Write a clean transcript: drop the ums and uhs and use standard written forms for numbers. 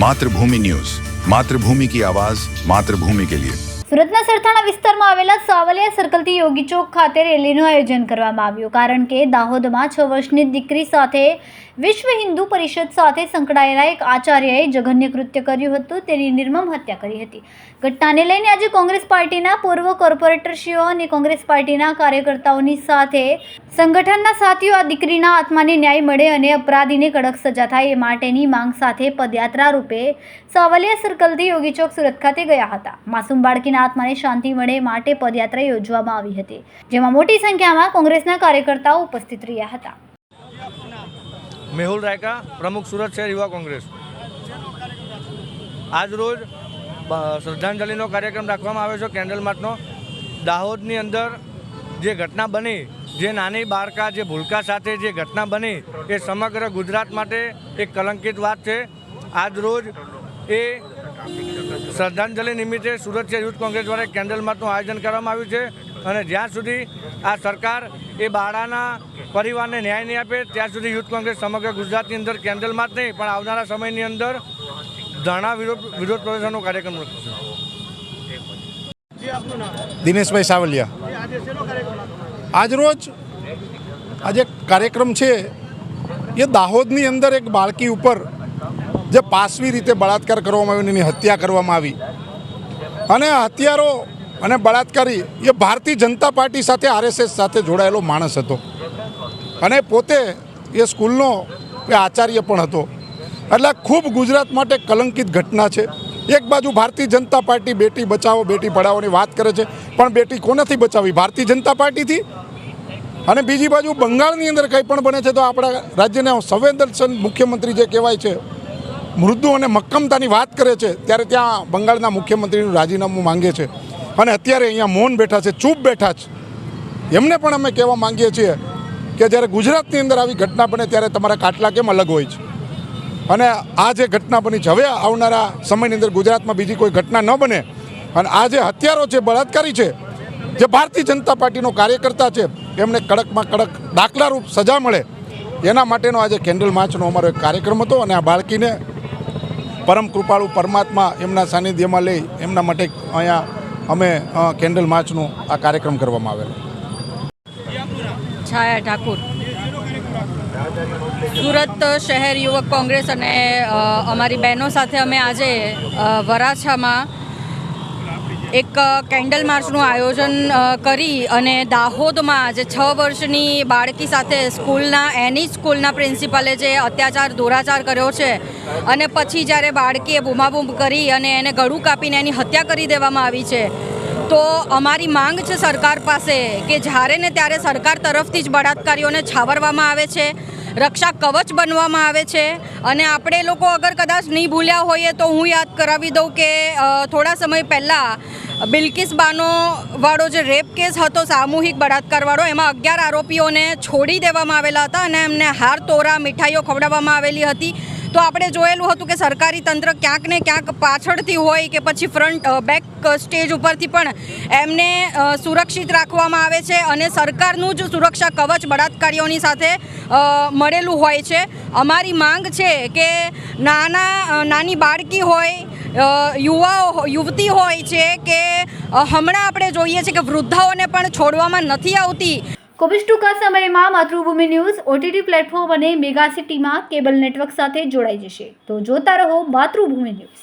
मातृभूमि न्यूज, मातृभूमि की आवाज, मातृभूमि के लिए। સુરતના સરથાણા વિસ્તારમાં આવેલા સાવલિયા સર્કલથી યોગી ચોક ખાતે રેલીનું આયોજન કરવામાં આવ્યું, કારણ કે દાહોદમાં 6 વર્ષની દીકરી સાથે વિશ્વ હિન્દુ પરિષદ સાથે સંકળાયેલા એક આચાર્યએ જઘન્ય કૃત્ય કર્યું હતું, તેની નિર્મમ હત્યા કરી હતી। ઘટનાને લઈને આજે કોંગ્રેસ પાર્ટીના પૂર્વ કોર્પોરેટરશ્રીઓ અને કોંગ્રેસ પાર્ટીના કાર્યકર્તાઓની સાથે સંગઠનના સાથીઓ આ દીકરીના આત્માને ન્યાય મળે અને અપરાધીને કડક સજા થાય એ માટેની માંગ સાથે પદયાત્રા રૂપે સાવલિયા સર્કલથી યોગી ચોક સુરત ખાતે ગયા હતા। માસૂમ બાળકીના આત્માને શાંતિ મળે માટે પદયાત્રા યોજવામાં આવી હતી, જેમાં મોટી સંખ્યામાં કોંગ્રેસના કાર્યકર્તાઓ ઉપસ્થિત રહ્યા હતા। મેહુલ રાયકા, પ્રમુખ સુરત શહેર યુવા કોંગ્રેસ। આજ રોજ શ્રદ્ધાંજલિનો કાર્યક્રમ રાખવામાં આવ્યો છે, કેન્ડલ માર્ચનો। દાહોદની અંદર જે ઘટના બની, જે નાની બાળકા, જે ભૂલકા સાથે જે ઘટના બની, એ સમગ્ર ગુજરાત માટે એક કલંકિત વાત છે। આજ રોજ એ શ્રદ્ધાંજલિ નિમિત્તે સુરત શહેર યુથ કોંગ્રેસ દ્વારા કેન્ડલ માર્ચનું આયોજન કરવામાં આવ્યું છે, અને જ્યાં સુધી આ સરકાર એ બાળાના પરિવારને ન્યાય નહીં આપે ત્યાં સુધી યુથ કોંગ્રેસ સમગ્ર ગુજરાતની અંદર કેન્ડલ માર્ચ નહીં પણ આવનારા સમયની અંદર ધરણા વિરોધ પ્રદર્શનનો કાર્યક્રમ રાખશે। દિનેશભાઈ સાવલિયા। આજરોજ આજે કાર્યક્રમ છે એ દાહોદની અંદર એક બાળકી ઉપર જે પાશવી રીતે બળાત્કાર કરવામાં આવ્યો, એની હત્યા કરવામાં આવી, અને હત્યારો અને બળાત્કારી એ ભારતીય જનતા પાર્ટી સાથે RSS સાથે જોડાયેલો માણસ હતો, અને પોતે એ સ્કૂલનો આચાર્ય પણ હતો। એટલે ખૂબ ગુજરાત માટે કલંકિત ઘટના છે। એક બાજુ ભારતીય જનતા પાર્ટી બેટી બચાવો બેટી પઢાઓની વાત કરે છે, પણ બેટી કોનાથી બચાવી? ભારતીય જનતા પાર્ટીથી। અને બીજી બાજુ બંગાળની અંદર કંઈ પણ બને છે તો આપણા રાજ્યના સંવેદનશીલ મુખ્યમંત્રી જે કહેવાય છે, મૃદુ અને મક્કમતાની વાત કરે છે, ત્યારે ત્યાં બંગાળના મુખ્યમંત્રીનું રાજીનામું માંગે છે, અને અત્યારે અહીંયા મૌન બેઠા છે, ચૂપ બેઠા છે। એમને પણ અમે કહેવા માંગીએ છીએ કે જ્યારે ગુજરાતની અંદર આવી ઘટના બને ત્યારે તમારા કાટલા કેમ અલગ હોય છે, અને આ જે ઘટના બની છે, હવે આવનારા સમયની અંદર ગુજરાતમાં બીજી કોઈ ઘટના ન બને, અને આ જે હત્યારો છે, બળાત્કારી છે, જે ભારતીય જનતા પાર્ટીનો કાર્યકર્તા છે, એમને કડકમાં કડક દાખલારૂપ સજા મળે, એના માટેનો આજે કેન્ડલ માર્ચનો અમારો એક કાર્યક્રમ હતો। અને આ બાળકીને પરમ કૃપાળુ પરમાત્મા એમના સાનિધ્યમાં લઈ એમના માટે અહીંયા અમે કેન્ડલ માર્ચનો આ કાર્યક્રમ કરવામાં આવેલો। છાયા ઠાકુર, સુરત શહેર યુવક કોંગ્રેસ અને અમારી બહેનો સાથે અમે આજે વરાછામાં એક કેન્ડલ માર્ચનું આયોજન કરી અને દાહોદમાં જે 6 વર્ષની બાળકી સાથે એની સ્કૂલના પ્રિન્સિપલે જે અત્યાચાર દુરાચાર કર્યો છે, અને પછી જ્યારે બાળકીએ બૂમાબૂમ કરી અને એને ગળું કાપીને એની હત્યા કરી દેવામાં આવી છે, તો અમારી માંગ છે સરકાર પાસે કે જ્યારે ને ત્યારે સરકાર તરફથી જ બળાત્કારીઓને છાવરવામાં આવે છે, રક્ષા કવચ બનવામાં આવે છે। અને આપણે લોકો અગર કદાચ નહીં ભૂલ્યા હોઈએ તો હું યાદ કરાવી દઉં કે થોડા સમય પહેલાં બિલ્કિસ બાનો વાળો જે રેપ કેસ હતો, સામૂહિક બળાત્કારવાળો, એમાં 11 આરોપીઓને છોડી દેવામાં આવેલા હતા અને એમને હાર તોરા મીઠાઈઓ ખવડાવવામાં આવેલી હતી। તો આપણે જોયેલું હતું કે સરકારી તંત્ર ક્યાંક ને ક્યાંક પાછળથી હોય કે પછી બેક સ્ટેજ ઉપરથી પણ એમને સુરક્ષિત રાખવામાં આવે છે, અને સરકારનું જ સુરક્ષા કવચ બળાત્કારીઓની સાથે મળેલું હોય છે। અમારી માંગ છે કે નાની બાળકી હોય, યુવતી હોય છે, કે હમણાં આપણે જોઈએ છે કે વૃદ્ધાઓને પણ છોડવામાં નથી આવતી। ખૂબ જ ટૂંકા સમયમાં માતૃભૂમિ ન્યૂઝ OTT પ્લેટફોર્મ અને મેગા સિટીમાં કેબલ નેટવર્ક સાથે જોડાઈ જશે, તો જોતા રહો માતૃભૂમિ ન્યૂઝ।